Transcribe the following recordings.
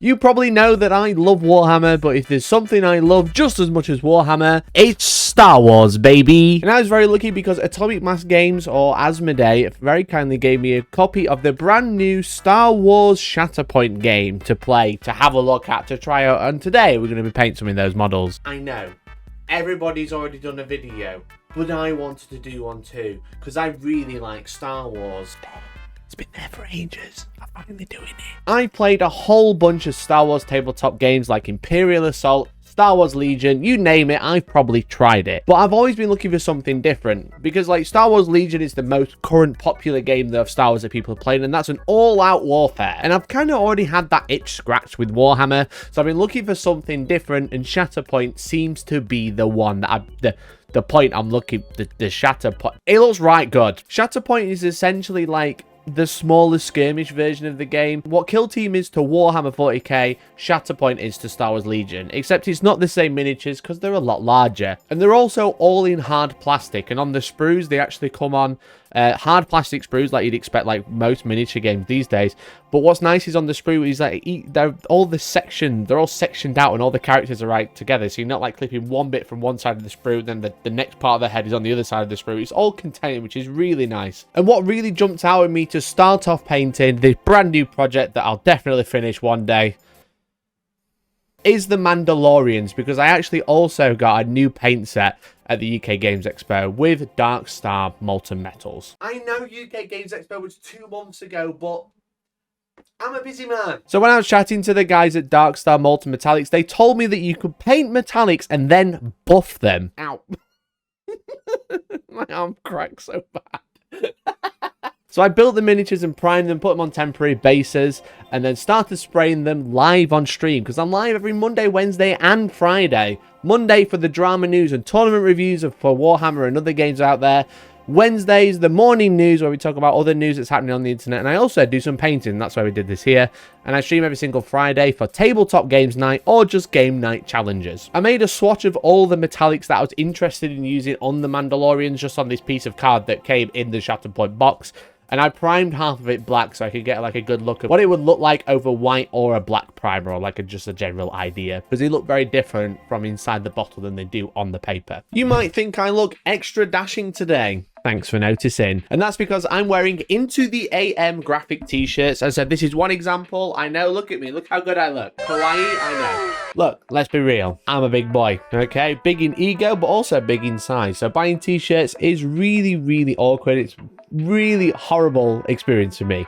You probably know that I love Warhammer, but if there's something I love just as much as Warhammer, it's Star Wars, baby. And I was very lucky because Atomic Mass Games, or Asmodee, very kindly gave me a copy of the brand new Star Wars Shatterpoint game to play, to have a look at, to try out, and today we're going to be painting some of those models. I know, everybody's already done a video, but I wanted to do one too, because I really like Star Wars. It's been there for ages. I'm finally doing it. I played a whole bunch of Star Wars tabletop games like Imperial Assault, Star Wars Legion, you name it, I've probably tried it. But I've always been looking for something different, because like Star Wars Legion is the most current popular game of Star Wars that people have played, and that's an all-out warfare. And I've kind of already had that itch scratched with Warhammer, so I've been looking for something different, and Shatterpoint seems to be the one that the point I'm looking, the Shatterpoint. It looks right good. Shatterpoint is essentially like the smaller skirmish version of the game. What Kill Team is to Warhammer 40k, Shatterpoint is to Star Wars Legion, except it's not the same miniatures because they're a lot larger. And they're also all in hard plastic, and on the sprues they actually come on hard plastic sprues like you'd expect, like most miniature games these days. But what's nice is on the sprue is like they're all sectioned out, and all the characters are right together, so you're not like clipping one bit from one side of the sprue, then the next part of the head is on the other side of the sprue. It's all contained, which is really nice. And what really jumped out at me to start off painting this brand new project that I'll definitely finish one day is the Mandalorians, because I actually also got a new paint set at the UK Games Expo with Dark Star Molten Metals. I know UK Games Expo was 2 months ago, but I'm a busy man. So when I was chatting to the guys at Dark Star Molten Metallics, they told me that you could paint metallics and then buff them. Ow. My arm cracked so bad. So I built the miniatures and primed them, put them on temporary bases, and then started spraying them live on stream, because I'm live every Monday, Wednesday, and Friday. Monday for the drama news and tournament reviews for Warhammer and other games out there. Wednesdays, the morning news, where we talk about other news that's happening on the internet. And I also do some painting. That's why we did this here. And I stream every single Friday for tabletop games night or just game night challenges. I made a swatch of all the metallics that I was interested in using on the Mandalorians, just on this piece of card that came in the Shatterpoint box. And I primed half of it black so I could get like a good look at what it would look like over white or a black primer, or like just a general idea, because they look very different from inside the bottle than they do on the paper. You might think I look extra dashing today. Thanks for noticing. And that's because I'm wearing Into the AM graphic t-shirts. As I said, this is one example. I know, look at me. Look how good I look. Kawaii, I know. Look, let's be real. I'm a big boy, okay? Big in ego, but also big in size. So buying t-shirts is really, really awkward. It's really horrible experience for me.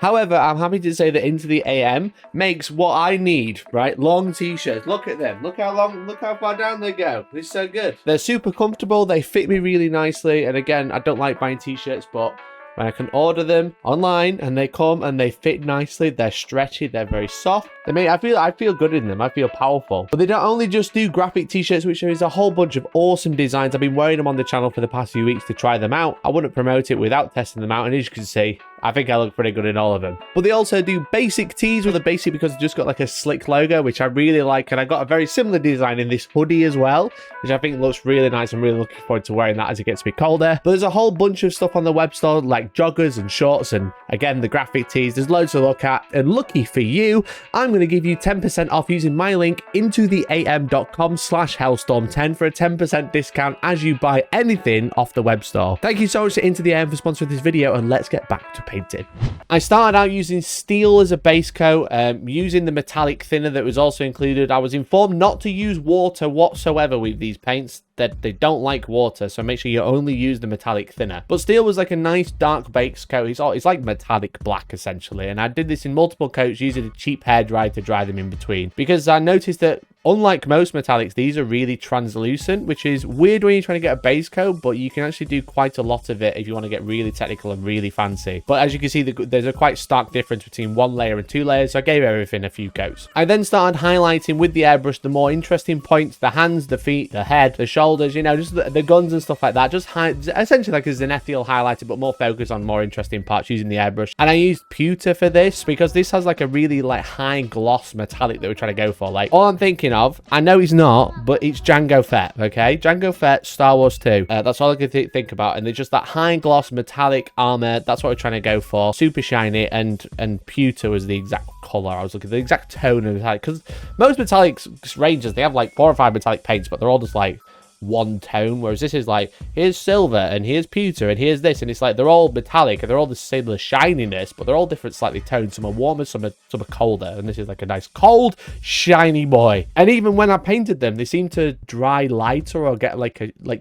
However, I'm happy to say that Into the AM makes what I need, right? Long t-shirts. Look at them. Look how long, look how far down they go. It's so good. They're super comfortable. They fit me really nicely. And again, I don't like buying t-shirts, but when I can order them online and they come and they fit nicely, they're stretchy, they're very soft. I feel good in them. I feel powerful. But they don't only just do graphic t-shirts, which there is a whole bunch of awesome designs. I've been wearing them on the channel for the past few weeks to try them out. I wouldn't promote it without testing them out, and as you can see, I think I look pretty good in all of them. But they also do basic tees with a basic, because it's just got like a slick logo, which I really like. And I got a very similar design in this hoodie as well, which I think looks really nice. I'm really looking forward to wearing that as it gets a bit colder. But there's a whole bunch of stuff on the web store, like joggers and shorts, and again, the graphic tees. There's loads to look at. And lucky for you, I'm going to give you 10% off using my link intotheam.com/Hellstorm10 for a 10% discount as you buy anything off the web store. Thank you so much to Into the AM for sponsoring this video, and let's get back to painting. I started out using steel as a base coat, using the metallic thinner that was also included. I was informed not to use water whatsoever with these paints, that they don't like water, so make sure you only use the metallic thinner. But steel was like a nice dark base coat. It's like metallic black essentially, and I did this in multiple coats using a cheap hairdryer to dry them in between, because I noticed that unlike most metallics, these are really translucent, which is weird when you're trying to get a base coat, but you can actually do quite a lot of it if you want to get really technical and really fancy. But as you can see, there's a quite stark difference between 1 layer and 2 layers, so I gave everything a few coats. I then started highlighting with the airbrush the more interesting points, the hands, the feet, the head, the shoulders, you know, just the guns and stuff like that. Just essentially like a zenithial highlighter, but more focused on more interesting parts using the airbrush. And I used pewter for this, because this has like a really like high gloss metallic that we're trying to go for. Like, all I'm thinking thinking of, I know he's not, but it's Jango Fett, okay? Jango Fett, Star Wars 2. That's all I can think about. And it's just that high gloss metallic armor. That's what we're trying to go for. Super shiny, and pewter was the exact color I was looking at, the exact tone of metallic. Because most metallic ranges, they have like 4 or 5 metallic paints, but they're all just like one tone, whereas this is like, here's silver and here's pewter and here's this, and it's like they're all metallic and they're all the similar shininess, but they're all different slightly tones. Some are warmer, some are colder, and this is like a nice cold shiny boy. And even when I painted them, they seem to dry lighter or get like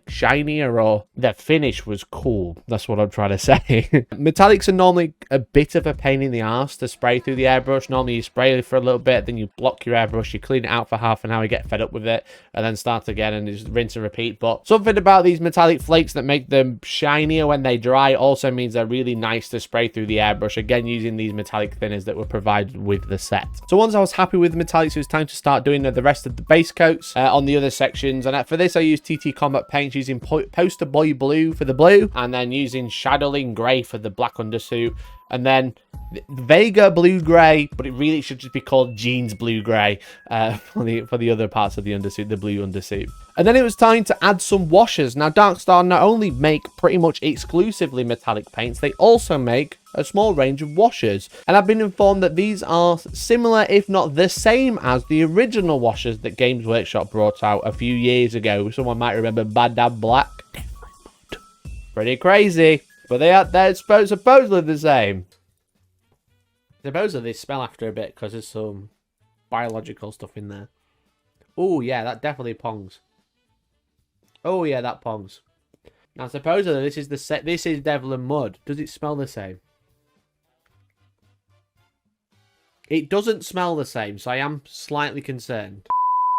shinier, or their finish was cool. That's what I'm trying to say. Metallics are normally a bit of a pain in the arse to spray through the airbrush. Normally you spray it for a little bit, then you block your airbrush, you clean it out for half an hour, you get fed up with it, and then start again and just rinse and repeat. But something about these metallic flakes that make them shinier when they dry also means they're really nice to spray through the airbrush, again using these metallic thinners that were provided with the set. So once I was happy with the metallics, it was time to start doing the rest of the base coats on the other sections. And for this I used TT Combat paints, using Poster Boy Blue for the blue, and then using Shadowling Grey for the black undersuit, and then Vega Blue Grey, but it really should just be called Jeans Blue Grey for the other parts of the undersuit, the blue undersuit. And then it was time to add some washers. Now Darkstar not only make pretty much exclusively metallic paints, they also make a small range of washers. And I've been informed that these are similar, if not the same, as the original washers that Games Workshop brought out a few years ago. Someone might remember Badab Black. Pretty crazy. But they're supposedly the same. Supposedly they smell after a bit because there's some biological stuff in there. Oh yeah, that definitely pongs. Oh yeah, that pongs. Now supposedly this is this is Devil and Mud. Does it smell the same? It doesn't smell the same, so I am slightly concerned.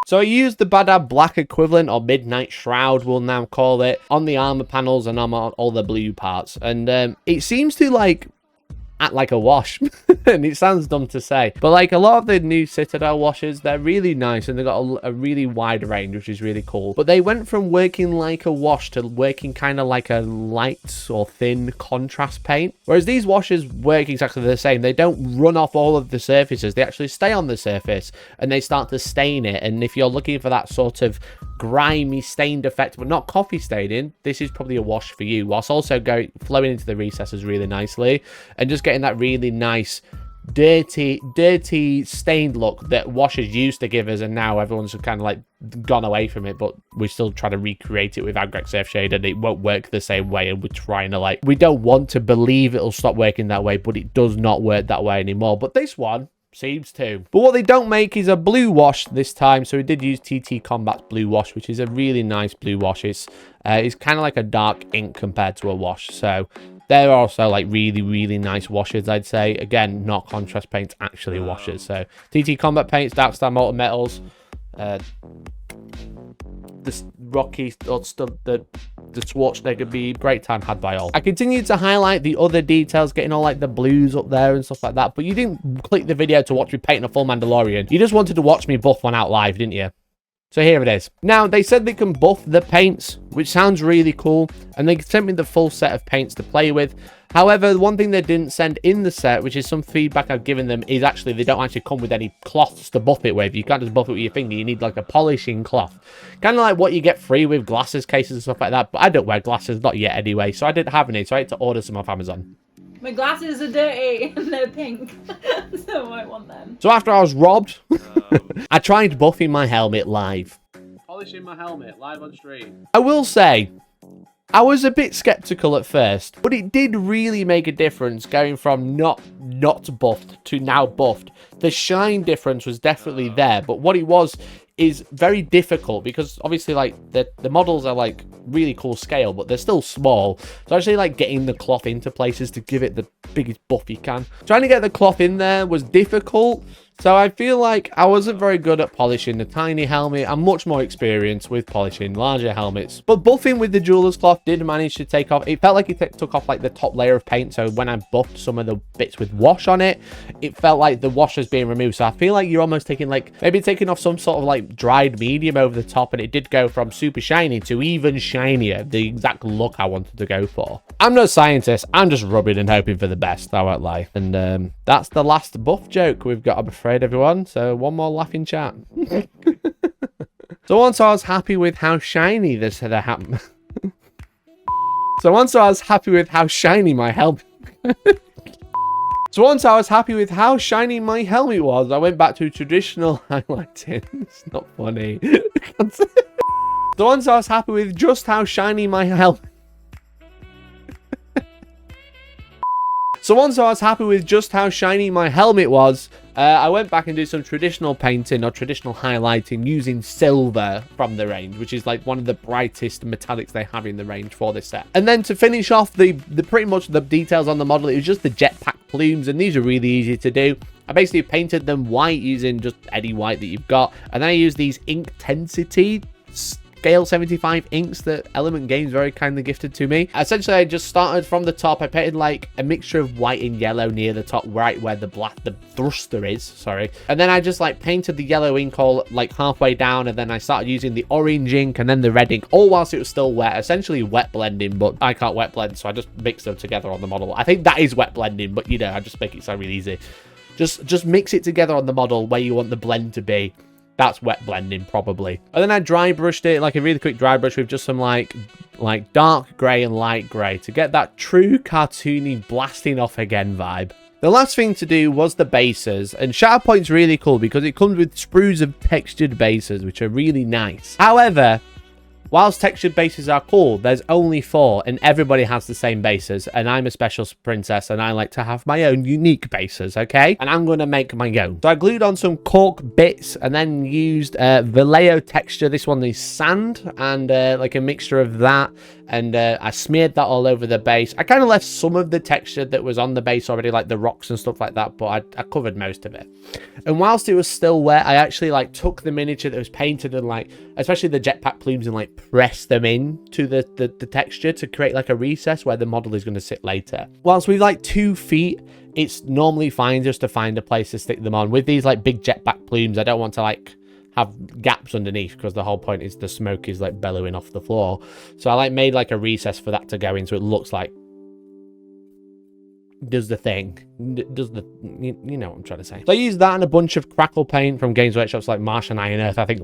So I used the Badab Black equivalent, or Midnight Shroud we'll now call it, on the armor panels and on all the blue parts. And it seems to like act like a wash. And it sounds dumb to say, but like a lot of the new Citadel washes, they're really nice and they've got a really wide range, which is really cool. But they went from working like a wash to working kind of like a light or thin contrast paint, whereas these washes work exactly the same. They don't run off all of the surfaces, they actually stay on the surface and they start to stain it. And if you're looking for that sort of grimy stained effect, but not coffee staining, this is probably a wash for you, whilst also flowing into the recesses really nicely and just getting that really nice dirty stained look that washers used to give us, and now everyone's kind of like gone away from it, but we still try to recreate it with Agrak Surf Shade and it won't work the same way. And we're trying to like, we don't want to believe it'll stop working that way, but it does not work that way anymore. But this one seems to. But what they don't make is a blue wash this time, so we did use TT Combat's blue wash, which is a really nice blue wash. It's kind of like a dark ink compared to a wash, so they're also like really nice washes, I'd say. Again, not contrast paints, actually washes. So TT Combat paints, Darkstar Molten Metals, the Rocky, the Schwarzenegger beam, great time had by all. I continued to highlight the other details, getting all like the blues up there and stuff like that, but you didn't click the video to watch me paint a full Mandalorian. You just wanted to watch me buff one out live, didn't you? So here it is. Now, they said they can buff the paints, which sounds really cool, and they sent me the full set of paints to play with. However, one thing they didn't send in the set, which is some feedback I've given them, is actually they don't actually come with any cloths to buff it with. You can't just buff it with your finger. You need like a polishing cloth. Kind of like what you get free with glasses cases and stuff like that. But I don't wear glasses, not yet anyway, so I didn't have any, so I had to order some off Amazon. My glasses are dirty and they're pink, so I won't want them. So after I was robbed, I tried buffing my helmet live. Polishing my helmet live on stream. I will say, I was a bit skeptical at first, but it did really make a difference going from not buffed to now buffed. The shine difference was definitely there, but what it was is very difficult because obviously like the models are like really cool scale, but they're still small. So actually like getting the cloth into places to give it the biggest buff you can. Trying to get the cloth in there was difficult. So I feel like I wasn't very good at polishing the tiny helmet. I'm much more experienced with polishing larger helmets. But buffing with the jeweler's cloth did manage to take off. It felt like it took off like the top layer of paint. So when I buffed some of the bits with wash on it, it felt like the wash was being removed. So I feel like you're almost taking like, maybe taking off some sort of like dried medium over the top. And it did go from super shiny to even shinier. The exact look I wanted to go for. I'm no scientist. I'm just rubbing and hoping for the best. I won't lie. And that's the last buff joke we've got, I'm afraid, everyone. So one more laughing chat. So once I was happy with how shiny this had happened. So once I was happy with how shiny my helmet. So once I was happy with how shiny my helmet was, I went back to traditional highlighting. It's not funny. So once I was happy with just how shiny my helmet. So once I was happy with just how shiny my helmet was, I went back and did some traditional painting or traditional highlighting using silver from the range, which is like one of the brightest metallics they have in the range for this set. And then to finish off the pretty much the details on the model, it was just the jetpack plumes, and these are really easy to do. I basically painted them white using just any white that you've got, and then I used these ink intensity scale 75 inks that Element Games very kindly gifted to me. Essentially, I just started from the top. I painted like a mixture of white and yellow near the top, right where the thruster is, sorry. And then I just like painted the yellow ink all like halfway down, and then I started using the orange ink and then the red ink, all whilst it was still wet. Essentially wet blending, but I can't wet blend, so I just mixed them together on the model. I think that is wet blending, but you know, I just make it sound really easy. Just mix it together on the model where you want the blend to be. That's wet blending, probably. And then I dry brushed it, like a really quick dry brush with just some like dark grey and light grey to get that true cartoony blasting off again vibe. The last thing to do was the bases, and Shatterpoint's really cool because it comes with sprues of textured bases, which are really nice. However, whilst textured bases are cool, there's only 4, and everybody has the same bases, and I'm a special princess, and I like to have my own unique bases, okay? And I'm going to make my own. So I glued on some cork bits, and then used Vallejo texture. This one is sand, and like a mixture of that, and I smeared that all over the base. I kind of left some of the texture that was on the base already, like the rocks and stuff like that, but I covered most of it. And whilst it was still wet, I actually like took the miniature that was painted and like, especially the jetpack plumes, and like press them in to the texture to create like a recess where the model is going to sit later. Whilst with like 2 feet, it's normally fine just to find a place to stick them on. With these like big jetpack plumes, I don't want to like have gaps underneath, because the whole point is the smoke is like bellowing off the floor. So I like made like a recess for that to go in, so it looks like does the thing, does the, you know what I'm trying to say. So I used that and a bunch of crackle paint from Games Workshop's like Martian Iron Earth. I think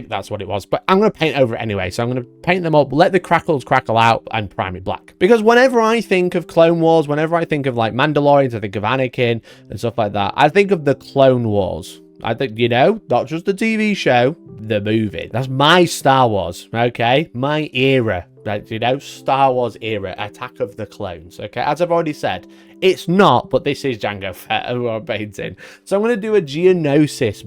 that's what it was, but I'm going to paint over it anyway. So I'm going to paint them up, let the crackles crackle out, and prime it black. Because whenever I think of Clone Wars, whenever I think of like Mandalorians, I think of Anakin and stuff like that. I think of the Clone Wars. I think, you know, not just the TV show, the movie. That's my Star Wars, okay? My era, right? You know, Star Wars era, Attack of the Clones, okay? As I've already said, it's not, but this is Jango Fett who I'm painting. So I'm going to do a Geonosis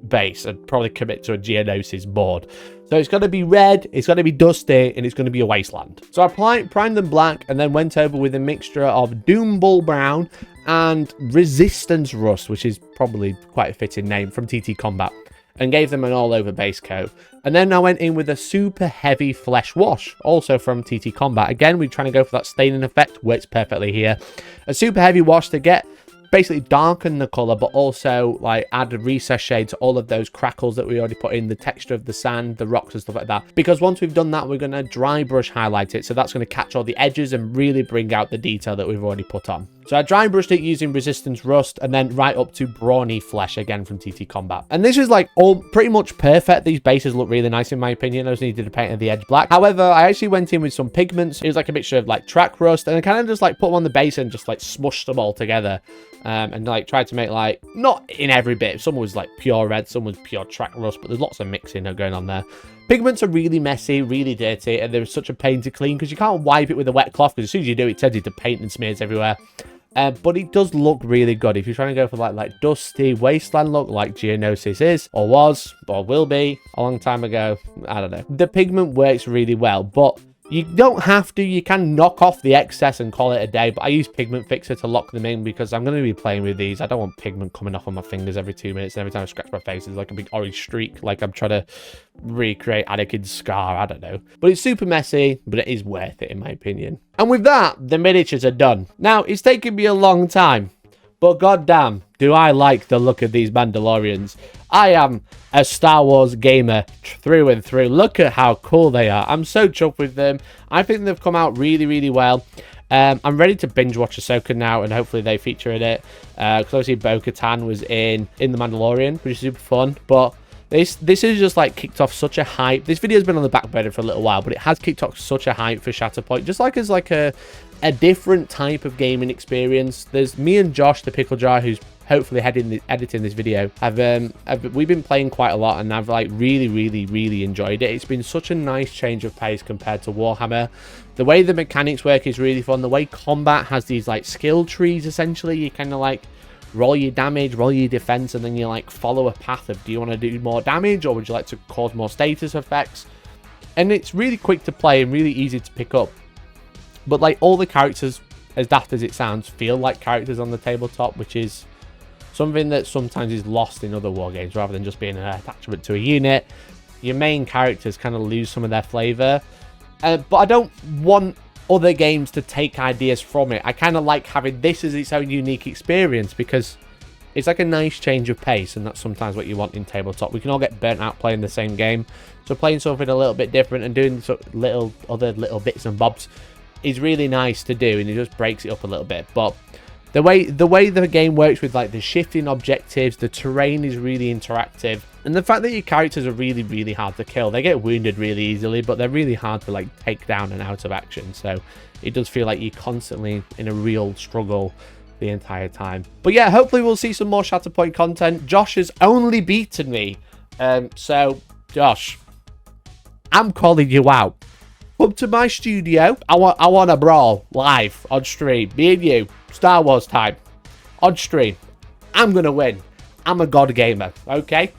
base and probably commit to a Geonosis board. So it's going to be red, it's going to be dusty, and it's going to be a wasteland. So I primed them black and then went over with a mixture of Doom Bull Brown and Resistance Rust, which is probably quite a fitting name, from TT Combat, and gave them an all-over base coat. And then I went in with a super heavy flesh wash, also from TT Combat. Again, we're trying to go for that staining effect, works perfectly here. A super heavy wash to get basically darken the color, but also like add a recess shade to all of those crackles that we already put in, the texture of the sand, the rocks and stuff like that. Because once we've done that, we're going to dry brush highlight it, so that's going to catch all the edges and really bring out the detail that we've already put on. So I dry brushed it using Resistance Rust, and then right up to Brawny Flesh again from TT Combat. And this is like all pretty much perfect. These bases look really nice in my opinion. I just needed to paint at the edge black. However, I actually went in with some pigments. It was like a mixture of like track rust, and I kind of just like put them on the base and just like smushed them all together. And like tried to make like, not in every bit, some was like pure red, some was pure track rust, but there's lots of mixing going on there. Pigments are really messy, really dirty, and they're such a pain to clean because you can't wipe it with a wet cloth, because as soon as you do, it turns into paint and smears everywhere. But it does look really good if you're trying to go for like dusty wasteland look like Geonosis is, or was, or will be a long time ago. I don't know. The pigment works really well, but you don't have to. You can knock off the excess and call it a day, but I use Pigment Fixer to lock them in because I'm going to be playing with these. I don't want pigment coming off on my fingers every 2 minutes, and every time I scratch my face it's like a big orange streak, like I'm trying to recreate Anakin's scar. I don't know. But it's super messy, but it is worth it in my opinion. And with that, the miniatures are done. Now, it's taken me a long time, but goddamn, do I like the look of these Mandalorians. I am a Star Wars gamer through and through. Look at how cool they are. I'm so chuffed with them. I think they've come out really, really well. I'm ready to binge watch Ahsoka now, and hopefully they feature in it. Because obviously Bo-Katan was in The Mandalorian, which is super fun. But This has just like kicked off such a hype. This video's been on the back burner for a little while, but it has kicked off such a hype for Shatterpoint, just like as like a different type of gaming experience. There's me and Josh, the pickle jar, who's hopefully editing this video. We've been playing quite a lot, and I've like really enjoyed it. It's been such a nice change of pace compared to Warhammer. The way the mechanics work is really fun. The way combat has these like skill trees, essentially. You kind of like roll your damage, roll your defense, and then you like follow a path of, do you want to do more damage, or would you like to cause more status effects? And it's really quick to play and really easy to pick up. But like all the characters, as daft as it sounds, feel like characters on the tabletop, which is something that sometimes is lost in other war games. Rather than just being an attachment to a unit, your main characters kind of lose some of their flavor. But I don't want other games to take ideas from it. I kind of like having this as its own unique experience, because it's like a nice change of pace, and that's sometimes what you want in tabletop. We can all get burnt out playing the same game, so playing something a little bit different and doing other little bits and bobs is really nice to do, and it just breaks it up a little bit. But the way the game works with like the shifting objectives, the terrain is really interactive, and the fact that your characters are really hard to kill. They get wounded really easily, but they're really hard to like take down and out of action. So it does feel like you're constantly in a real struggle the entire time. But yeah, hopefully we'll see some more Shatterpoint content. Josh has only beaten me, so Josh, I'm calling you out. Come to my studio. I want a brawl live on stream. Me and you, Star Wars time, on stream. I'm gonna win. I'm a god gamer. Okay.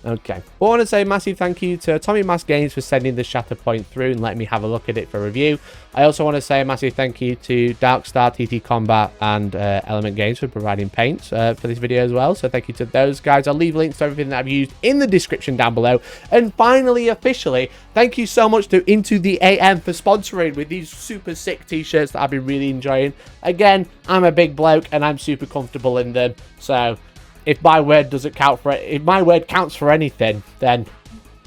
Okay. Well, I want to say a massive thank you to Atomic Mass Games for sending the Shatterpoint through and letting me have a look at it for review. I also want to say a massive thank you to Darkstar, TT Combat, and Element Games for providing paints for this video as well. So thank you to those guys. I'll leave links to everything that I've used in the description down below. And finally, officially, thank you so much to Into the AM for sponsoring with these super sick t-shirts that I've been really enjoying. Again, I'm a big bloke and I'm super comfortable in them. So if my word doesn't count for it, if my word counts for anything, then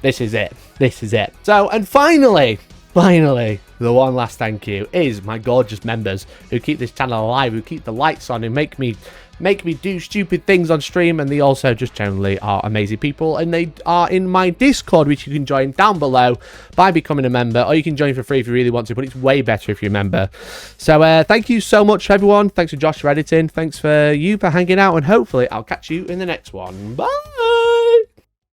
this is it. This is it. So, and finally, the one last thank you is my gorgeous members who keep this channel alive, who keep the lights on, and make me do stupid things on stream, and they also just generally are amazing people, and they are in my Discord, which you can join down below by becoming a member, or you can join for free if you really want to, but it's way better if you're a member. So thank you so much, everyone. Thanks for Josh for editing. Thanks for you for hanging out, and hopefully I'll catch you in the next one. Bye.